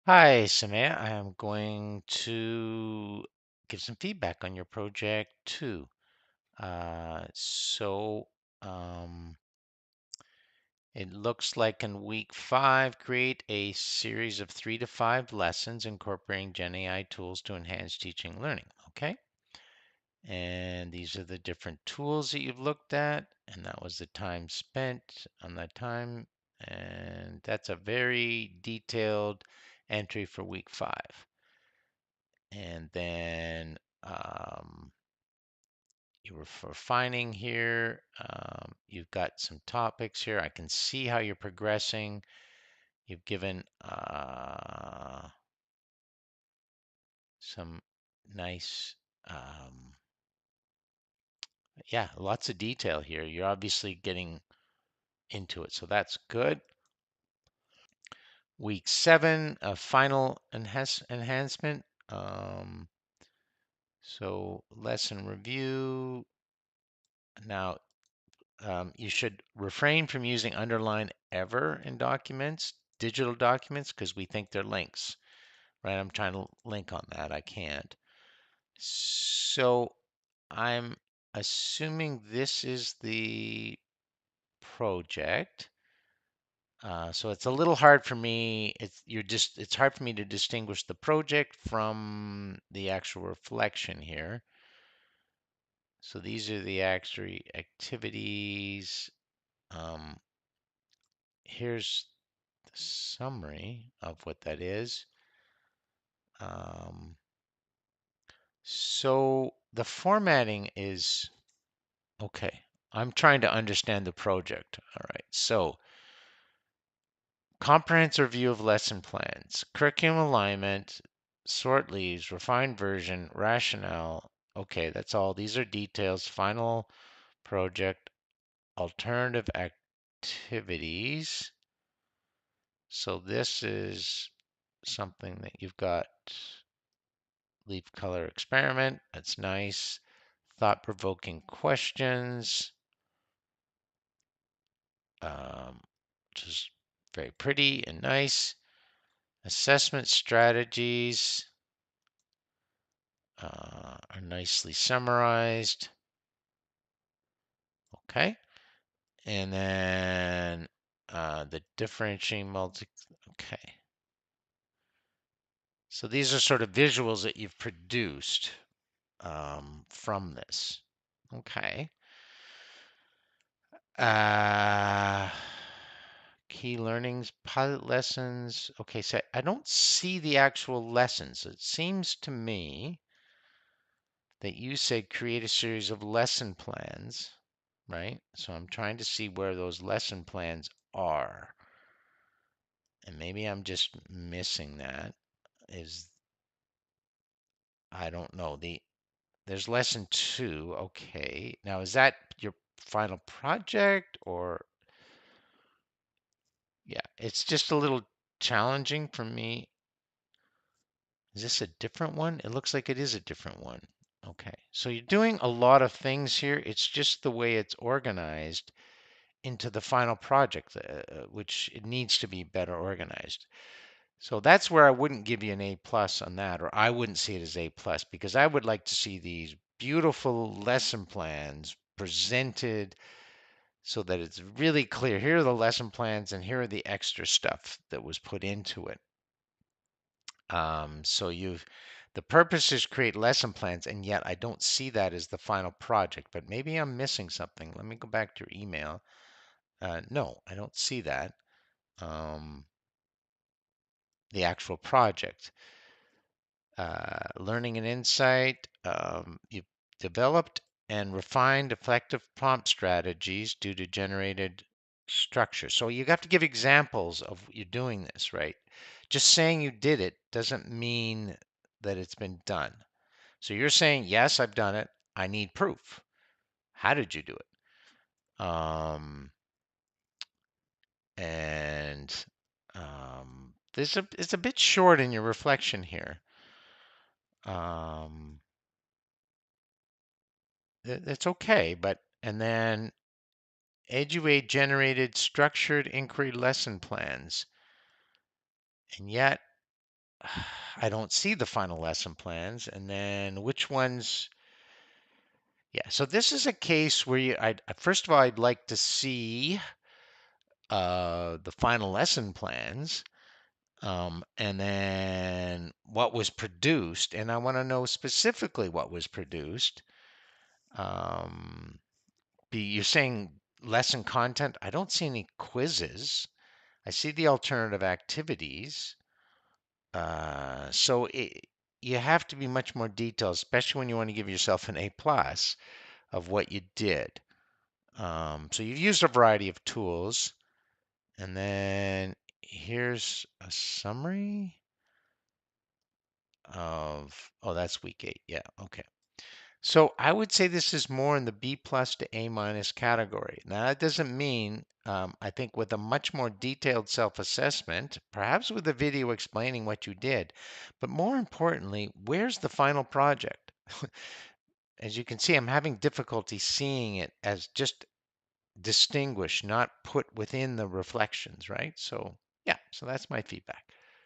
Hi, Samaya. I am going to give some feedback on your project too. Uh, so um, it looks like in week 5, create a series of 3 to 5 lessons incorporating Gen AI tools to enhance teaching learning. Okay. And these are the different tools that you've looked at, and that was the time spent on that time. And that's a very detailed entry for week 5. And then you were refining here. You've got some topics here. I can see how you're progressing. You've given some nice, um, yeah, lots of detail here. You're obviously getting into it, so that's good. Week 7, a final enhancement. So lesson review. Now, you should refrain from using underline ever in documents, digital documents, because we think they're links, right? I'm trying to link on that. I can't. So I'm assuming this is the project. So it's a little hard for me. It's hard for me to distinguish the project from the actual reflection here. So these are the actual activities. Um, Here's the summary of what that is. Um, so the formatting is okay. I'm trying to understand the project. All right. So comprehensive review of lesson plans, curriculum alignment, sort leaves, refined version, rationale. Okay, that's all. These are details. Final project, alternative activities. So this is something that you've got. Leaf color experiment. That's nice. Thought-provoking questions. Which is very pretty and nice. Assessment strategies are nicely summarized. Okay. And then the differentiating multi. Okay. So these are sort of visuals that you've produced from this. Okay. Uh, Key learnings, pilot lessons. Okay, so I don't see the actual lessons. It seems to me that you said create a series of lesson plans, right? So I'm trying to see where those lesson plans are. And maybe I'm just missing that. Is I don't know. There's lesson 2. Okay. Now is that your final project or yeah, it's just a little challenging for me. Is this a different one? It looks like it is a different one. Okay, so you're doing a lot of things here. It's just the way it's organized into the final project, which it needs to be better organized. So that's where I wouldn't give you an A plus on that, or I wouldn't see it as A plus because I would like to see these beautiful lesson plans presented so that it's really clear. Here are the lesson plans and here are the extra stuff that was put into it. So the purpose is create lesson plans, and yet I don't see that as the final project, but maybe I'm missing something. Let me go back to your email. No, I don't see that. Um, the actual project. Learning and insight. You've developed and refined effective prompt strategies due to generated structure. So you have to give examples of you doing this, right? Just saying you did it doesn't mean that it's been done. So you're saying, yes, I've done it. I need proof. How did you do it? And it's a bit short in your reflection here. Um, it's okay, but and then Eduate generated structured inquiry lesson plans, and yet I don't see the final lesson plans. And then which ones? Yeah, so this is a case where first of all, I'd like to see the final lesson plans, and then what was produced. And I want to know specifically what was produced. Um, you're saying lesson content. I don't see any quizzes. I see the alternative activities. You have to be much more detailed, especially when you want to give yourself an A plus of what you did. So you've used a variety of tools, and then here's a summary of, oh, that's week 8. Yeah, okay. So I would say this is more in the B plus to A minus category. Now, that doesn't mean, I think with a much more detailed self-assessment, perhaps with a video explaining what you did, but more importantly, where's the final project? As you can see, I'm having difficulty seeing it as just distinguished, not put within the reflections, right? So yeah, so that's my feedback.